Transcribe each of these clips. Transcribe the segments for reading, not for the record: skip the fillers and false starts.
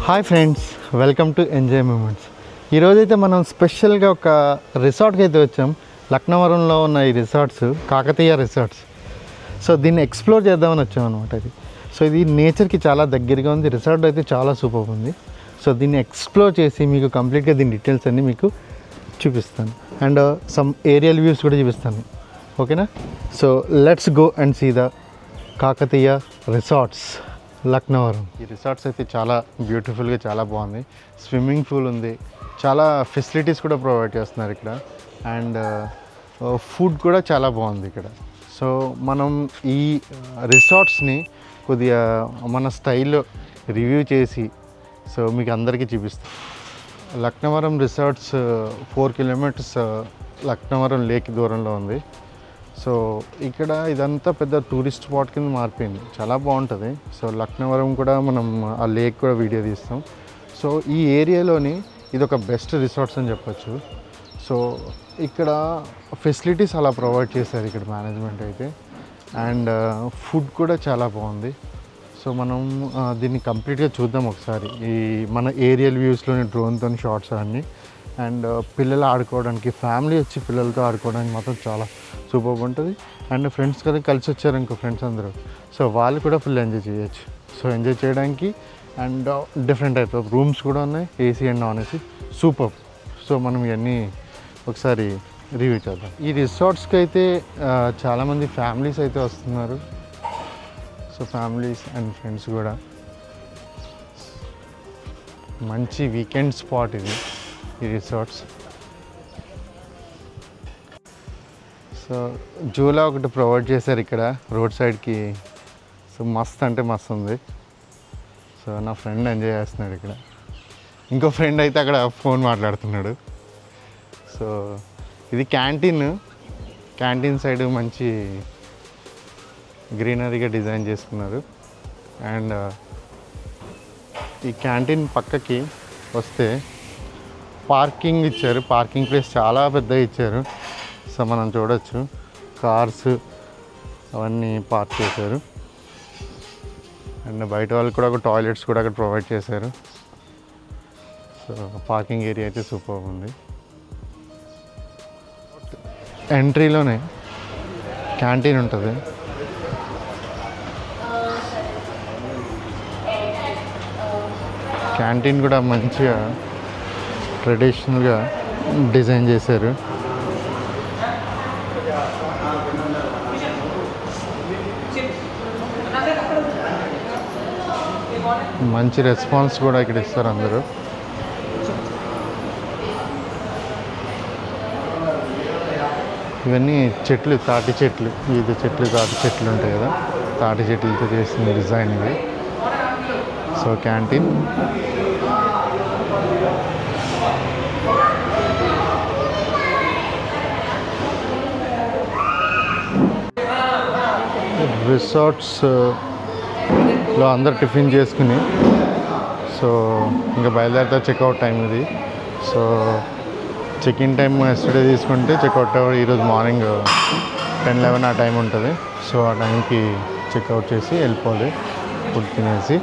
Hi friends, welcome to enjoy moments. ఈరోజైతే మనం స్పెషల్గా ఒక రిసార్ట్కి అయితే వచ్చాం. లక్నవరంలో ఉన్న ఈ రిసార్ట్స్ కాకతీయ రిసార్ట్స్. సో దీన్ని ఎక్స్ప్లోర్ చేద్దామని వచ్చాం అనమాట. ఇది నేచర్కి చాలా దగ్గరగా ఉంది. రిసార్ట్ అయితే చాలా సూపర్ ఉంది. సో దీన్ని ఎక్స్ప్లోర్ చేసి మీకు కంప్లీట్గా దీని డీటెయిల్స్ అన్నీ మీకు చూపిస్తాను అండ్ సమ్ ఏరియల్ వ్యూస్ కూడా చూపిస్తాను. ఓకేనా? So let's go and see the Kakatiya resorts Laknavaram. ఈ రిసార్ట్స్ అయితే చాలా బ్యూటిఫుల్గా, చాలా బాగుంది. స్విమ్మింగ్ పూల్ ఉంది, చాలా ఫెసిలిటీస్ కూడా ప్రొవైడ్ చేస్తున్నారు ఇక్కడ. అండ్ ఫుడ్ కూడా చాలా బాగుంది ఇక్కడ. సో మనం ఈ రిసార్ట్స్ని కొద్దిగా మన స్టైల్లో రివ్యూ చేసి సో మీకు అందరికీ చూపిస్తాం. Laknavaram resorts 4 kilometres Laknavaram lake దూరంలో ఉంది. సో ఇక్కడ ఇదంతా పెద్ద టూరిస్ట్ స్పాట్ కింద మారిపోయింది. చాలా బాగుంటుంది. సో లక్నవరం కూడా మనం ఆ లేక్ కూడా వీడియో తీస్తాం. సో ఈ ఏరియాలోని ఇది ఒక బెస్ట్ రిసార్ట్స్ అని చెప్పచ్చు. సో ఇక్కడ ఫెసిలిటీస్ అలా ప్రొవైడ్ చేశారు ఇక్కడ మేనేజ్మెంట్ అయితే. అండ్ ఫుడ్ కూడా చాలా బాగుంది. సో మనం దీన్ని కంప్లీట్గా చూద్దాం ఒకసారి. ఈ మన ఏరియల్ వ్యూస్లోని డ్రోన్తో షార్ట్స్ అన్నీ. అండ్ పిల్లలు ఆడుకోవడానికి, ఫ్యామిలీ వచ్చి పిల్లలతో ఆడుకోవడానికి మాత్రం చాలా సూపర్ ఉంటుంది. అండ్ ఫ్రెండ్స్ కదా కలిసి వచ్చారు ఇంకో ఫ్రెండ్స్ అందరూ, సో వాళ్ళు కూడా ఫుల్ ఎంజాయ్ చేయొచ్చు. సో ఎంజాయ్ చేయడానికి and different type of rooms కూడా ఉన్నాయి, AC and non AC, super. So మనం ఇవన్నీ ఒకసారి రివ్యూ చేద్దాం. ఈ రిసార్ట్స్కి అయితే చాలామంది ఫ్యామిలీస్ అయితే వస్తున్నారు. సో ఫ్యామిలీస్ అండ్ ఫ్రెండ్స్ కూడా. మంచి వీకెండ్ స్పాట్ ఇది, ఈ రిసార్ట్స్. సో జూలా ఒకటి ప్రొవైడ్ చేశారు ఇక్కడ రోడ్ సైడ్కి. సో మస్త్ అంటే మస్తు ఉంది. సో నా ఫ్రెండ్ ఎంజాయ్ చేస్తున్నాడు ఇక్కడ. ఇంకో ఫ్రెండ్ అయితే అక్కడ ఫోన్ మాట్లాడుతున్నాడు. సో ఇది క్యాంటీన్ సైడ్ మంచి గ్రీనరీగా డిజైన్ చేసుకున్నారు. అండ్ ఈ క్యాంటీన్ పక్కకి వస్తే పార్కింగ్ ఇచ్చారు. పార్కింగ్ ప్లేస్ చాలా పెద్దగా ఇచ్చారు. సో మనం చూడొచ్చు కార్స్ అవన్నీ పార్క్ చేశారు. అండ్ బయట వాళ్ళకి కూడా ఒక టాయిలెట్స్ కూడా అక్కడ ప్రొవైడ్ చేశారు. సో పార్కింగ్ ఏరియా అయితే సూపర్ ఉంది. ఎంట్రీలోనే క్యాంటీన్ ఉంటుంది. క్యాంటీన్ కూడా మంచిగా ట్రెడిషనల్గా డిజైన్ చేశారు. మంచి రెస్పాన్స్ కూడా ఇక్కడ ఇస్తారు అందరూ. ఇవన్నీ చెట్లు, తాటి చెట్లు, ఈత చెట్లు, తాటి చెట్లు ఉంటాయి కదా, తాటి చెట్లతో చేసిన డిజైన్ ఇది. So canteen. రిసార్ట్స్లో అందరు టిఫిన్ చేసుకుని సో ఇంకా బయలుదేరితే చెక్అవుట్ టైం ఇది. సో చెక్ఇన్ టైం ఎస్టర్డే తీసుకుంటే చెక్అవుట్ టైం ఈరోజు మార్నింగ్ 10-11 ఆ టైం ఉంటుంది. సో ఆ టైంకి చెక్అవుట్ చేసి వెళ్ళిపోవాలి ఫుడ్ తినేసి.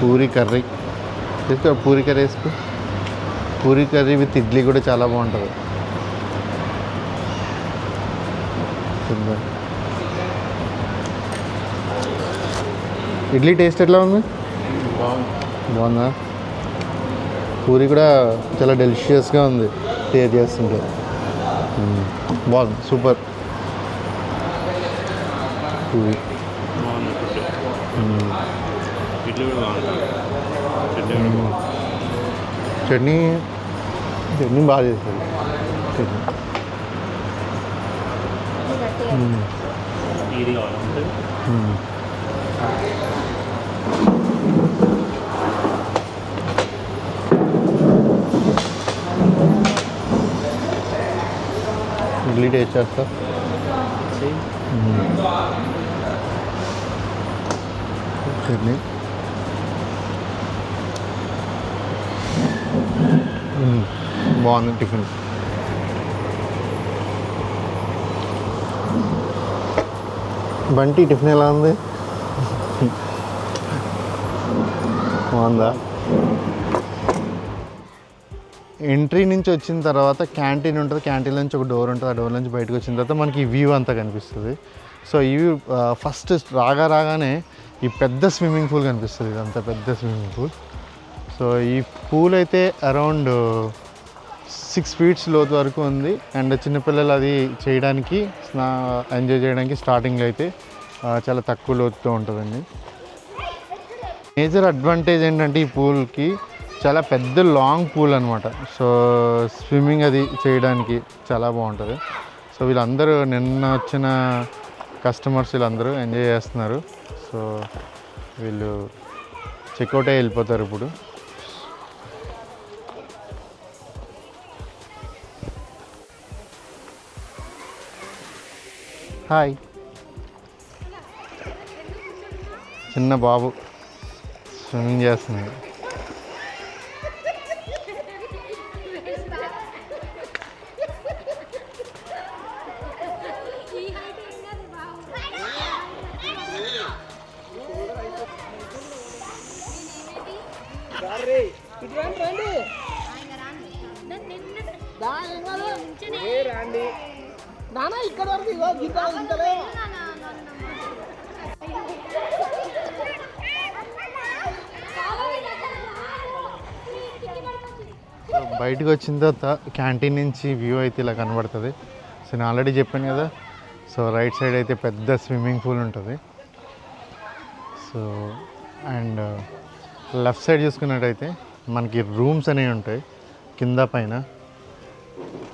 పూరీ కర్రీ తీసుకో, పూరీ కర్రీ వేసుకో. పూరీ కర్రీ విత్ ఇడ్లీ కూడా చాలా బాగుంటుంది. ఇడ్లీ టేస్ట్ ఎట్లా ఉంది? బాగుందా? పూరి కూడా చాలా డెలిషియస్గా ఉంది టేస్ట్ చేస్తుంటే. బాగుంది, సూపర్. పూరి చట్నీ బాగా చేస్తుంది. ఇడ్లీ టేస్ట్ చేస్తా. చట్నీ బాగుంది. టిఫిన్ బంటి టిఫిన్ ఎలా ఉంది? బాగుందా? ఎంట్రీ నుంచి వచ్చిన తర్వాత క్యాంటీన్ ఉంటుంది, క్యాంటీన్ నుంచి ఒక డోర్ ఉంటుంది, ఆ డోర్ నుంచి బయటకు వచ్చిన తర్వాత మనకి ఈ వ్యూ అంతా కనిపిస్తుంది. సో ఈ వ్యూ ఫస్ట్ రాగానే ఈ పెద్ద స్విమ్మింగ్ పూల్ కనిపిస్తుంది. ఇదంతా పెద్ద స్విమ్మింగ్ పూల్. సో ఈ పూల్ అయితే అరౌండ్ 6 feet లోతు వరకు ఉంది. అండ్ చిన్నపిల్లలు అది చేయడానికి ఎంజాయ్ చేయడానికి స్టార్టింగ్లో అయితే చాలా తక్కువ లోతుతో ఉంటుందండి. మేజర్ అడ్వాంటేజ్ ఏంటంటే ఈ పూల్కి చాలా పెద్ద లాంగ్ పూల్ అనమాట. సో స్విమ్మింగ్ అది చేయడానికి చాలా బాగుంటుంది. సో వీళ్ళందరూ నిన్న వచ్చిన కస్టమర్స్ వీళ్ళందరూ ఎంజాయ్ చేస్తున్నారు. సో వీళ్ళు చెక్అవుట్ అయ్యి వెళ్ళిపోతారు ఇప్పుడు. హాయ్, చిన్న బాబు స్విమ్మింగ్ చేస్తున్నాడు. ఇక్కడ వరకు బయటకు వచ్చిన తర్వాత క్యాంటీన్ నుంచి వ్యూ అయితే ఇలా కనబడుతుంది. సో నేను ఆల్రెడీ చెప్పాను కదా. సో రైట్ సైడ్ అయితే పెద్ద స్విమ్మింగ్ పూల్ ఉంటుంది. సో అండ్ లెఫ్ట్ సైడ్ చూసుకున్నట్టయితే మనకి రూమ్స్ అనేవి ఉంటాయి కింద పైన.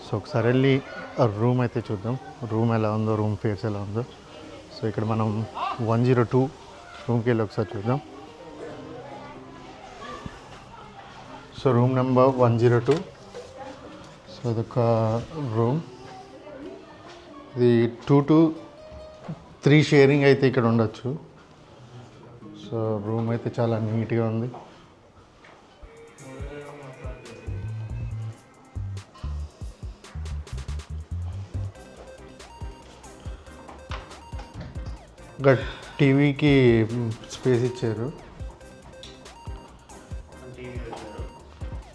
సో ఒకసారి వెళ్ళి రూమ్ అయితే చూద్దాం, రూమ్ ఎలా ఉందో, రూమ్ ఫేర్స్ ఎలా ఉందో. సో ఇక్కడ మనం 102 రూమ్కి వెళ్ళి ఒకసారి చూద్దాం. So room number 102. సో ఇదొక రూమ్. ఇది 2 to 3 షేరింగ్ అయితే ఇక్కడ ఉండొచ్చు. సో రూమ్ అయితే చాలా నీట్గా ఉంది. ఒక టీవీకి స్పేస్ ఇచ్చారు.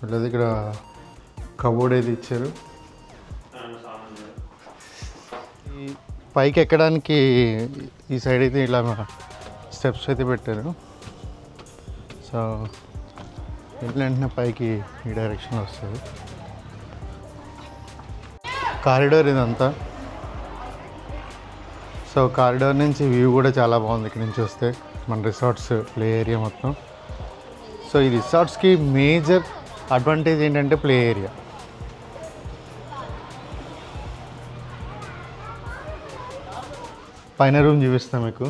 అట్లా ఇక్కడ కబోర్డ్ అయితే ఇచ్చారు. ఈ పైకి ఎక్కడానికి ఈ సైడ్ అయితే ఇలా స్టెప్స్ అయితే పెట్టారు. సో వెంటనే పైకి ఈ డైరెక్షన్లో వస్తుంది. కారిడార్ ఇదంతా. సో కారిడార్ నుంచి వ్యూ కూడా చాలా బాగుంది ఇక్కడ నుంచి వస్తే మన రిసార్ట్స్ ప్లే ఏరియా మొత్తం. సో ఈ రిసార్ట్స్కి మేజర్ అడ్వాంటేజ్ ఏంటంటే ప్లే ఏరియా. పైన రూమ్ చూపిస్తాం మీకు.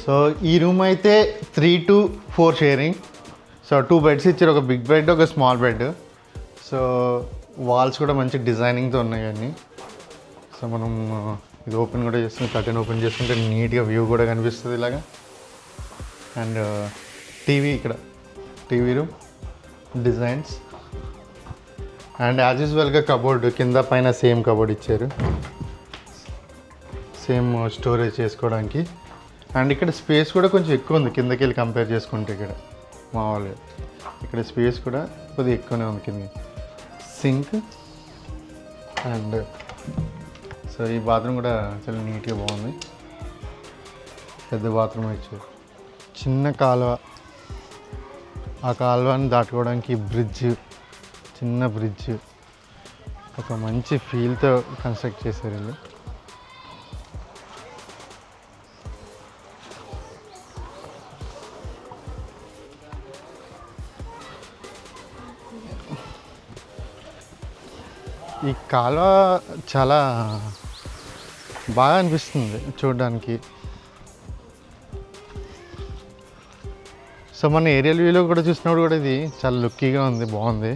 సో ఈ రూమ్ అయితే 3 to 4 షేరింగ్. సో 2 బెడ్స్ ఇచ్చారు, ఒక బిగ్ బెడ్, ఒక స్మాల్ బెడ్. సో వాల్స్ కూడా మంచి డిజైనింగ్తో ఉన్నాయి అన్నీ. సో మనం ఇది ఓపెన్ కూడా చేసుకుని కర్టెన్ ఓపెన్ చేసుకుంటే నీట్గా వ్యూ కూడా కనిపిస్తుంది ఇలాగా. అండ్ టీవీ, ఇక్కడ TV room designs. And as యూజువల్గా కబోర్డ్ కింద పైన సేమ్ కబోర్డ్ ఇచ్చారు, సేమ్ స్టోరేజ్ చేసుకోవడానికి. అండ్ ఇక్కడ స్పేస్ కూడా కొంచెం ఎక్కువ ఉంది కిందకి వెళ్ళి కంపేర్ చేసుకుంటే. ఇక్కడ మామూలుగా ఇక్కడ స్పేస్ కూడా కొద్దిగా ఎక్కువనే ఉంది కింద. సింక్ అండ్ సో ఈ బాత్రూమ్ కూడా చాలా నీట్గా బాగుంది. పెద్ద బాత్రూమ్ ఇచ్చారు. చిన్న కాలువ, ఆ కాలువని దాటుకోవడానికి బ్రిడ్జ్, చిన్న బ్రిడ్జ్ ఒక మంచి ఫీల్తో కన్స్ట్రక్ట్ చేశారు వీళ్ళు. ఈ కాలువ చాలా బాగా అనిపిస్తుంది చూడడానికి. సో మన ఏరియల్ వ్యూలో కూడా చూసినప్పుడు కూడా ఇది చాలా లుక్కీగా ఉంది, బాగుంది.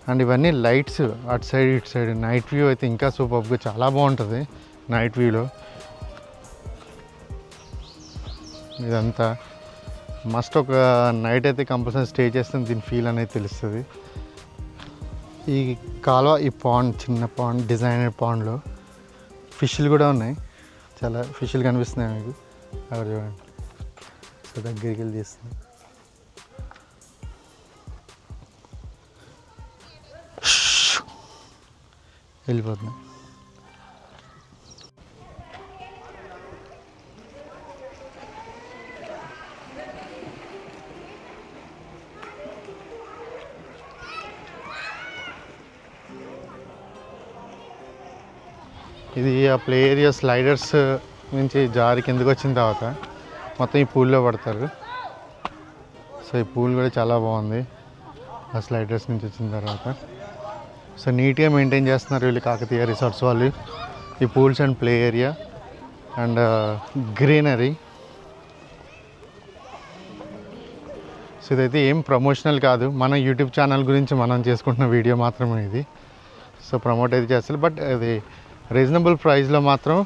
అండ్ ఇవన్నీ లైట్స్ అటు సైడ్ ఇటు సైడ్. నైట్ వ్యూ అయితే ఇంకా సూపర్గా చాలా బాగుంటుంది నైట్ వ్యూలో. ఇదంతా మస్ట్ ఒక నైట్ అయితే కంపల్సరీ స్టే చేస్తే దీని ఫీల్ అనేది తెలుస్తుంది. ఈ కాలువ, ఈ పాండ్, చిన్న పాండ్, డిజైనర్ పాండ్లో ఫిష్లు కూడా ఉన్నాయి. చాలా ఫిష్లు కనిపిస్తున్నాయి మీకు అక్కడ చూడండి. సో దగ్గరికి వెళ్ళి తీస్తుంది. వెళ్ళిపోతున్నాయి. ఇది ఆ ప్లే ఏరియా స్లైడర్స్ నుంచి జారి కిందకు వచ్చిన తర్వాత మొత్తం ఈ పూల్లో పడతారు. సో ఈ పూల్ కూడా చాలా బాగుంది ఆ స్లైడర్స్ నుంచి వచ్చిన తర్వాత. సో నీట్గా మెయింటైన్ చేస్తున్నారు వీళ్ళు కాకతీయ రిసార్ట్స్ వాళ్ళు ఈ pools and play area and greenery. So ఇదైతే ఏం ప్రమోషనల్ కాదు, మన యూట్యూబ్ ఛానల్ గురించి మనం చేసుకుంటున్న వీడియో మాత్రమే ఇది. సో ప్రమోట్ అయితే చేస్తారు, బట్ అది రీజనబుల్ ప్రైస్లో మాత్రం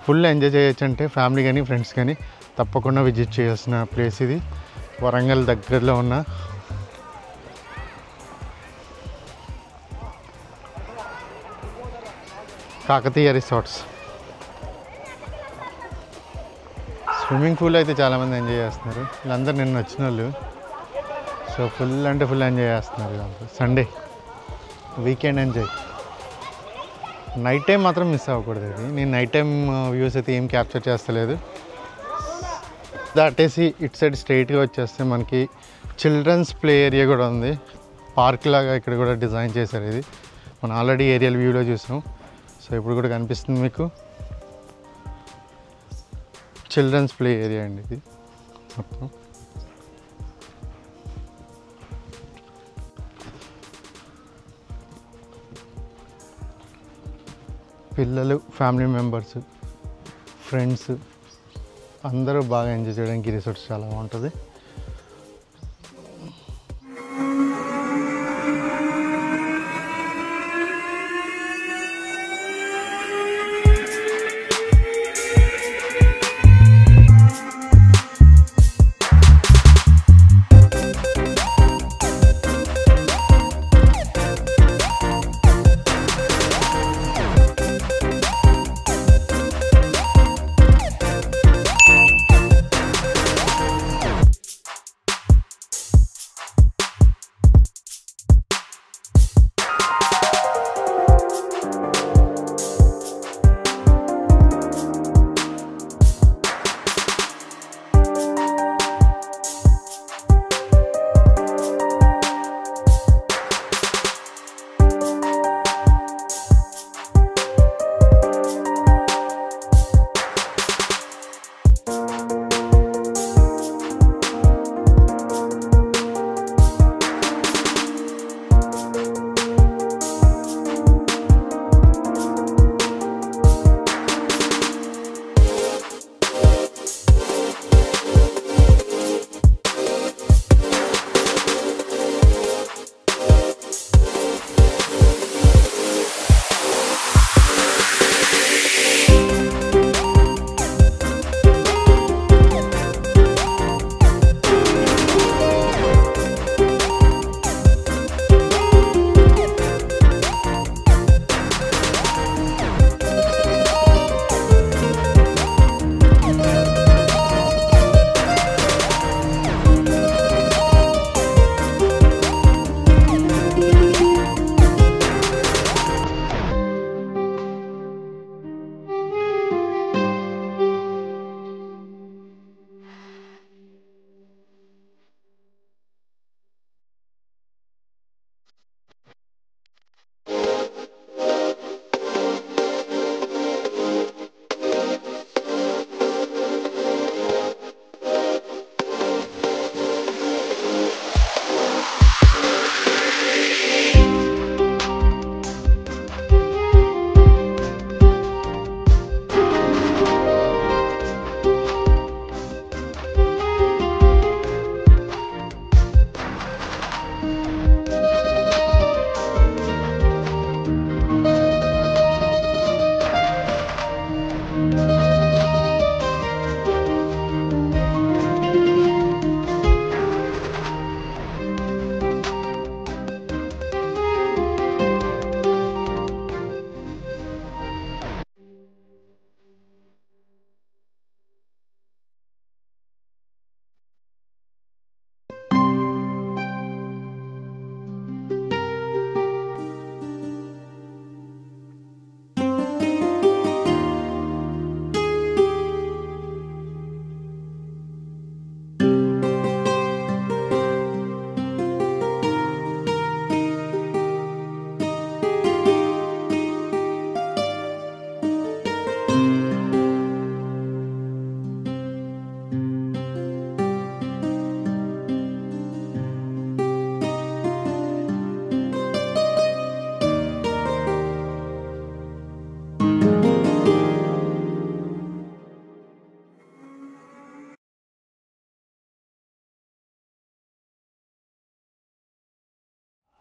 ఫుల్ ఎంజాయ్ చేయొచ్చు. అంటే ఫ్యామిలీ కానీ ఫ్రెండ్స్ కానీ తప్పకుండా విజిట్ చేయాల్సిన ప్లేస్ ఇది. వరంగల్ దగ్గరలో ఉన్న కాకతీయ రిసార్ట్స్. స్విమ్మింగ్ పూల్ అయితే చాలామంది ఎంజాయ్ చేస్తున్నారు. వీళ్ళందరూ నిన్న వచ్చిన వాళ్ళు. సో ఫుల్ అంటే ఫుల్ ఎంజాయ్ చేస్తున్నారు. Sunday weekend enjoy. Night time మాత్రం మిస్ అవ్వకూడదు. ఇది నేను నైట్ టైం వ్యూస్ అయితే ఏం క్యాప్చర్ చేస్తలేదు. దాటేసి ఇటు సైడ్ స్ట్రైట్గా వచ్చేస్తే మనకి చిల్డ్రన్స్ ప్లే ఏరియా కూడా ఉంది. పార్క్ లాగా ఇక్కడ కూడా డిజైన్ చేశారు. ఇది మనం ఆల్రెడీ ఏరియల్ వ్యూలో చూసాం. సో ఇప్పుడు కూడా కనిపిస్తుంది మీకు చిల్డ్రన్స్ ప్లే ఏరియా అండి ఇది మొత్తం. పిల్లలు, ఫ్యామిలీ మెంబర్స్, ఫ్రెండ్స్ అందరూ బాగా ఎంజాయ్ చేయడానికి రిసార్ట్స్ చాలా బాగుంటుంది.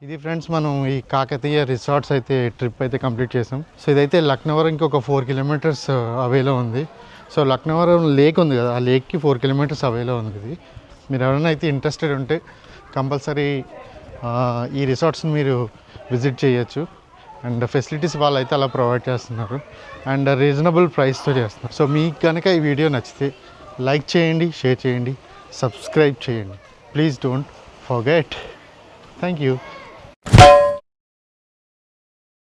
ఇది ఫ్రెండ్స్ మనం ఈ కాకతీయ రిసార్ట్స్ అయితే ట్రిప్ అయితే కంప్లీట్ చేసాం. సో ఇదైతే లక్నవరంకి ఒక 4 కిలోమీటర్స్ అవేలో ఉంది. సో లక్నవరం లేక్ ఉంది కదా, ఆ లేక్కి 4 కిలోమీటర్స్ అవేలో ఉంది. ఇది మీరు ఎవరైనా అయితే ఇంట్రెస్టెడ్ ఉంటే కంపల్సరీ ఈ రిసార్ట్స్ని మీరు విజిట్ చేయొచ్చు. అండ్ ఫెసిలిటీస్ వాళ్ళు అయితే అలా ప్రొవైడ్ చేస్తున్నారు అండ్ రీజనబుల్ ప్రైస్తో చేస్తున్నారు. సో మీకు కనుక ఈ వీడియో నచ్చితే లైక్ చేయండి, షేర్ చేయండి, సబ్స్క్రైబ్ చేయండి. Please don't forget. Thank you.